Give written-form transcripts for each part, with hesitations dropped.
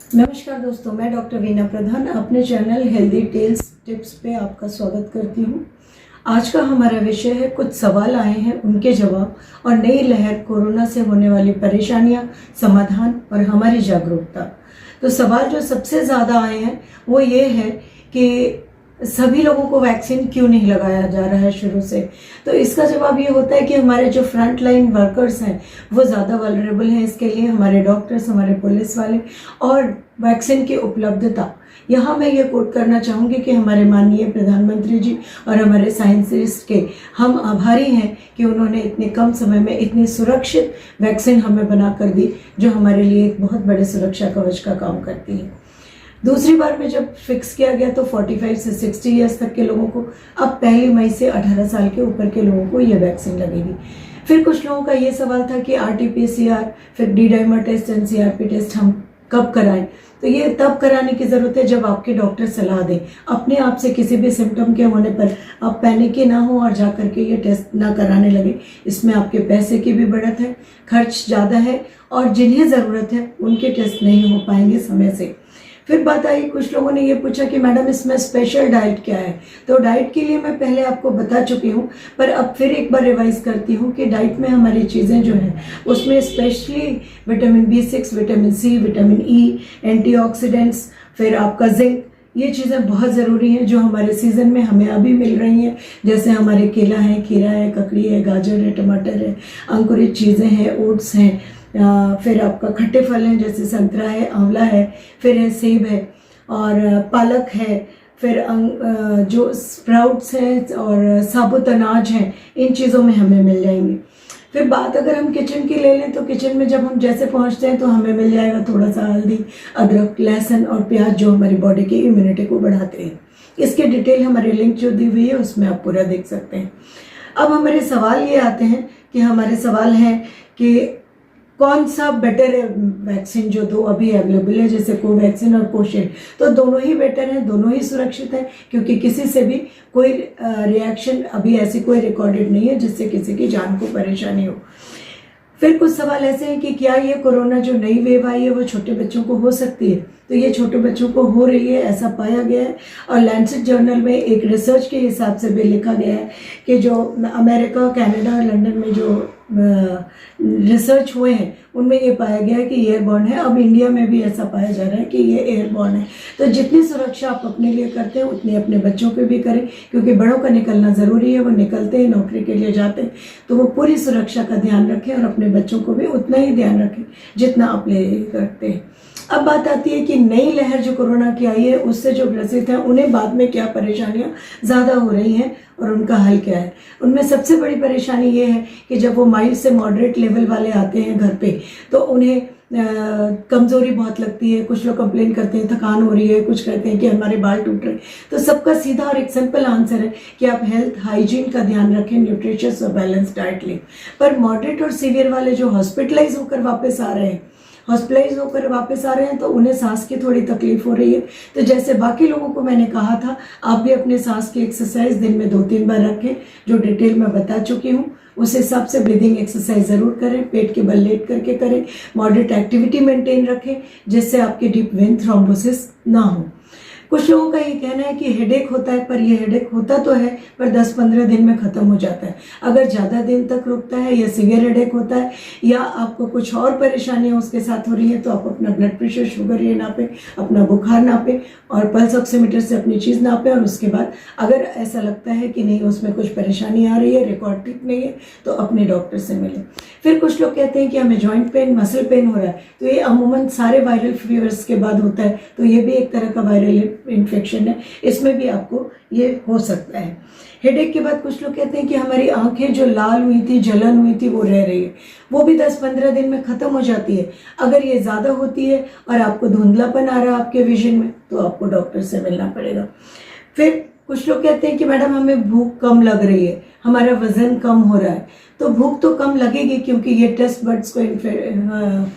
नमस्कार दोस्तों, मैं डॉक्टर वीना प्रधान अपने चैनल हेल्दी टेल्स टिप्स पे आपका स्वागत करती हूँ। आज का हमारा विषय है कुछ सवाल आए हैं उनके जवाब और नई लहर कोरोना से होने वाली परेशानियाँ, समाधान और हमारी जागरूकता। तो सवाल जो सबसे ज़्यादा आए हैं वो ये है कि सभी लोगों को वैक्सीन क्यों नहीं लगाया जा रहा है शुरू से। तो इसका जवाब ये होता है कि हमारे जो फ्रंट लाइन वर्कर्स हैं वो ज़्यादा वल्नरेबल हैं। इसके लिए हमारे डॉक्टर्स, हमारे पुलिस वाले और वैक्सीन की उपलब्धता। यहाँ मैं ये कोट करना चाहूँगी कि हमारे माननीय प्रधानमंत्री जी और हमारे साइंटिस्ट के हम आभारी हैं कि उन्होंने इतने कम समय में इतनी सुरक्षित वैक्सीन हमें बना कर दी, जो हमारे लिए एक बहुत बड़े सुरक्षा कवच का काम करती है। दूसरी बार में जब फिक्स किया गया तो 45 से 60 ईयर्स तक के लोगों को, अब 1 मई से 18 साल के ऊपर के लोगों को ये वैक्सीन लगेगी। फिर कुछ लोगों का ये सवाल था कि RT-PCR, फिर D-dimer टेस्ट, NCRP टेस्ट हम कब कराएं। तो ये तब कराने की ज़रूरत है जब आपके डॉक्टर सलाह दें। अपने आप से किसी भी सिम्टम के होने पर आप पैनिक ही ना हो और जा करके ये टेस्ट ना कराने लगे। इसमें आपके पैसे की भी बढ़त है, खर्च ज़्यादा है और जिन्हें ज़रूरत है उनके टेस्ट नहीं हो पाएंगे समय से। फिर बात आई, कुछ लोगों ने ये पूछा कि मैडम इसमें स्पेशल डाइट क्या है। तो डाइट के लिए मैं पहले आपको बता चुकी हूँ, पर अब फिर एक बार रिवाइज करती हूँ कि डाइट में हमारी चीज़ें जो हैं उसमें specially vitamin B6, vitamin C, vitamin E, antioxidants, फिर आपका जिंक, ये चीज़ें बहुत ज़रूरी हैं जो हमारे सीज़न में हमें अभी मिल रही हैं। जैसे हमारे केला है, खीरा है, ककड़ी है, गाजर है, टमाटर है, अंकुरित चीज़ें हैं, ओट्स हैं, फिर आपका खट्टे फल हैं जैसे संतरा है, आंवला है, फिर है सेब है और पालक है, फिर जो स्प्राउट्स हैं और साबुत अनाज हैं, इन चीज़ों में हमें मिल जाएंगे। फिर बात अगर हम किचन की ले लें तो किचन में जब हम जैसे पहुंचते हैं तो हमें मिल जाएगा थोड़ा सा हल्दी, अदरक, लहसुन और प्याज, जो हमारी बॉडी की इम्यूनिटी को बढ़ाते हैं। इसके डिटेल हमारे लिंक जो दी हुई है उसमें आप पूरा देख सकते हैं। अब हमारे सवाल ये आते हैं कि हमारे सवाल हैं कि कौन सा बेटर है वैक्सीन, जो दो अभी अवेलेबल है जैसे कोवैक्सीन और कोविशील्ड। तो दोनों ही बेटर हैं, दोनों ही सुरक्षित हैं, क्योंकि किसी से भी कोई रिएक्शन अभी ऐसी कोई रिकॉर्डेड नहीं है जिससे किसी की जान को परेशानी हो। फिर कुछ सवाल ऐसे हैं कि क्या ये कोरोना जो नई वेव आई है वो छोटे बच्चों को हो सकती है। तो ये छोटे बच्चों को हो रही है, ऐसा पाया गया है और लैंसेट जर्नल में एक रिसर्च के हिसाब से भी लिखा गया है कि जो अमेरिका, कनाडा और लंदन में जो रिसर्च हुए हैं उनमें ये पाया गया है कि एयरबॉर्न है। अब इंडिया में भी ऐसा पाया जा रहा है कि ये एयरबॉर्न है। तो जितनी सुरक्षा आप अपने लिए करते हैं उतनी अपने बच्चों के भी करें, क्योंकि बड़ों का निकलना ज़रूरी है। वो निकलते हैं, नौकरी के लिए जाते हैं, तो वो पूरी सुरक्षा का ध्यान रखें और अपने बच्चों को भी उतना ही ध्यान रखें जितना आप ले करते हैं। अब बात आती है कि नई लहर जो कोरोना की आई है उससे जो ग्रसित हैं उन्हें बाद में क्या परेशानियां ज़्यादा हो रही हैं और उनका हल क्या है। उनमें सबसे बड़ी परेशानी ये है कि जब वो माइल्ड से मॉडरेट लेवल वाले आते हैं घर पे तो उन्हें कमज़ोरी बहुत लगती है। कुछ लोग कंप्लेन करते हैं थकान हो रही है, कुछ कहते हैं कि हमारे बाल टूट रहे हैं। तो सबका सीधा और एक सिंपल आंसर है कि आप हेल्थ हाइजीन का ध्यान रखें, न्यूट्रिशियस और बैलेंस डाइट लें। पर मॉडरेट और सीवियर वाले जो हॉस्पिटलाइज होकर वापस आ रहे हैं तो उन्हें सांस की थोड़ी तकलीफ हो रही है। तो जैसे बाकी लोगों को मैंने कहा था, आप भी अपने सांस की एक्सरसाइज दिन में 2-3 बार रखें, जो डिटेल में बता चुकी हूँ। उस हिसाब से ब्रीदिंग एक्सरसाइज ज़रूर करें, पेट के बल लेट करके करें, मॉडरेट एक्टिविटी मेंटेन रखें जिससे आपके डीप वेन थ्रोम्बोसिस ना हो। कुछ लोगों का ये कहना है कि हेडेक होता है, पर ये हेडेक होता तो है पर 10-15 दिन में ख़त्म हो जाता है। अगर ज़्यादा दिन तक रुकता है या सीवियर हेडेक होता है या आपको कुछ और परेशानियाँ उसके साथ हो रही है तो आप अपना ब्लड प्रेशर, शुगर ये नापें, अपना बुखार नापें और पल्स ऑक्सीमीटर से अपनी चीज़ नापें। और उसके बाद अगर ऐसा लगता है कि नहीं उसमें कुछ परेशानी आ रही है, रिकॉर्ड ठीक नहीं है, तो अपने डॉक्टर से मिलें। फिर कुछ लोग कहते हैं कि हमें जॉइंट पेन, मसल पेन हो रहा है, तो ये अमूमन सारे वायरल फीवर्स के बाद होता है। तो ये भी एक तरह का वायरल इन्फेक्शन है, इसमें भी आपको ये हो सकता है। हेडेक के बाद कुछ लोग कहते हैं कि हमारी आंखें जो लाल हुई थी, जलन हुई थी, वो रह रही है, वो भी 10-15 दिन में ख़त्म हो जाती है। अगर ये ज़्यादा होती है और आपको धुंधलापन आ रहा है आपके विजन में तो आपको डॉक्टर से मिलना पड़ेगा। फिर कुछ लोग कहते हैं कि मैडम हमें भूख कम लग रही है, हमारा वज़न कम हो रहा है। तो भूख तो कम लगेगी क्योंकि ये टेस्ट बड्स को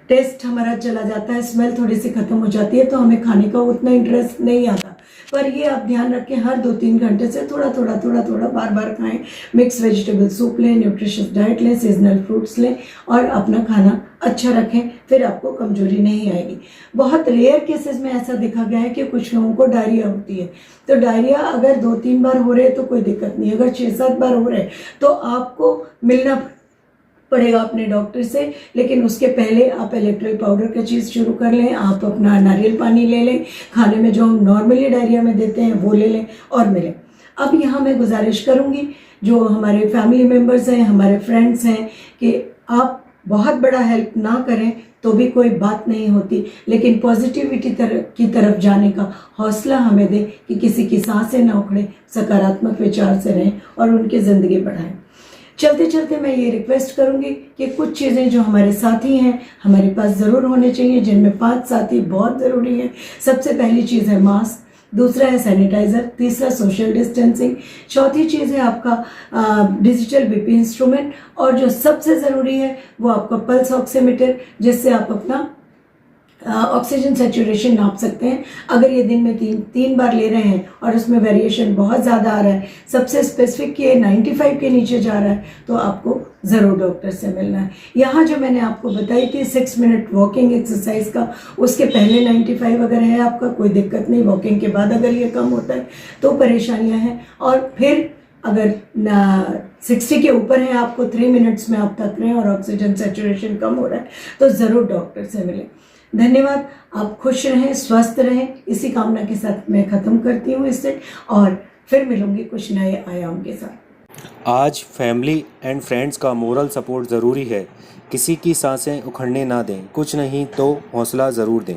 टेस्ट हमारा चला जाता है, स्मेल थोड़ी सी खत्म हो जाती है तो हमें खाने का उतना इंटरेस्ट नहीं आता। पर ये आप ध्यान रखें हर 2-3 घंटे से थोड़ा थोड़ा बार बार खाएं। मिक्स वेजिटेबल सूप लें, न्यूट्रिशियस डाइट लें, सीजनल फ्रूट्स लें और अपना खाना अच्छा रखें, फिर आपको कमजोरी नहीं आएगी। बहुत रेयर केसेस में ऐसा देखा गया है कि कुछ लोगों को डायरिया होती है, तो डायरिया अगर 2-3 बार हो रहे हैं तो कोई दिक्कत नहीं, अगर 6-7 बार हो रहे हैं तो आपको मिलना पड़ेगा अपने डॉक्टर से। लेकिन उसके पहले आप इलेक्ट्रोल पाउडर का चीज़ शुरू कर लें, आप अपना नारियल पानी ले लें, खाने में जो हम नॉर्मली डायरिया में देते हैं वो ले लें और मिलें। अब यहाँ मैं गुजारिश करूँगी जो हमारे फैमिली मेम्बर्स हैं, हमारे फ्रेंड्स हैं, कि आप बहुत बड़ा हेल्प ना करें तो भी कोई बात नहीं होती, लेकिन पॉजिटिविटी की तरफ जाने का हौसला हमें दें कि किसी की सांसें ना उखड़े, सकारात्मक विचार से रहें और उनकी ज़िंदगी बढ़ाएं। चलते चलते मैं ये रिक्वेस्ट करूंगी कि कुछ चीज़ें जो हमारे साथी हैं हमारे पास ज़रूर होने चाहिए, जिनमें 5 साथी बहुत ज़रूरी हैं। सबसे पहली चीज़ है मास्क, दूसरा है सैनिटाइज़र, तीसरा सोशल डिस्टेंसिंग, चौथी चीज़ है आपका डिजिटल बीपी इंस्ट्रूमेंट, और जो सबसे ज़रूरी है वो आपका पल्स ऑक्सीमीटर, जिससे आप अपना ऑक्सीजन सैचुरेशन नाप सकते हैं। अगर ये दिन में तीन बार ले रहे हैं और उसमें वेरिएशन बहुत ज़्यादा आ रहा है, सबसे स्पेसिफिक कि 95 के नीचे जा रहा है, तो आपको ज़रूर डॉक्टर से मिलना है। यहाँ जो मैंने आपको बताई थी 6 मिनट वॉकिंग एक्सरसाइज का, उसके पहले 95 अगर है आपका, कोई दिक्कत नहीं। वॉकिंग के बाद अगर ये कम होता है तो परेशानियाँ हैं, और फिर अगर 60 के ऊपर है आपको, 3 मिनट्स में आप थक रहे हैं और ऑक्सीजन सैचुरेशन कम हो रहा है, तो ज़रूर डॉक्टर से मिलें। धन्यवाद। आप खुश रहें, स्वस्थ रहें, इसी कामना के साथ मैं ख़त्म करती हूँ इससे, और फिर मिलूंगी कुछ नए आयाम के साथ। आज फैमिली एंड फ्रेंड्स का मोरल सपोर्ट ज़रूरी है। किसी की सांसें उखड़ने ना दें, कुछ नहीं तो हौसला ज़रूर दें।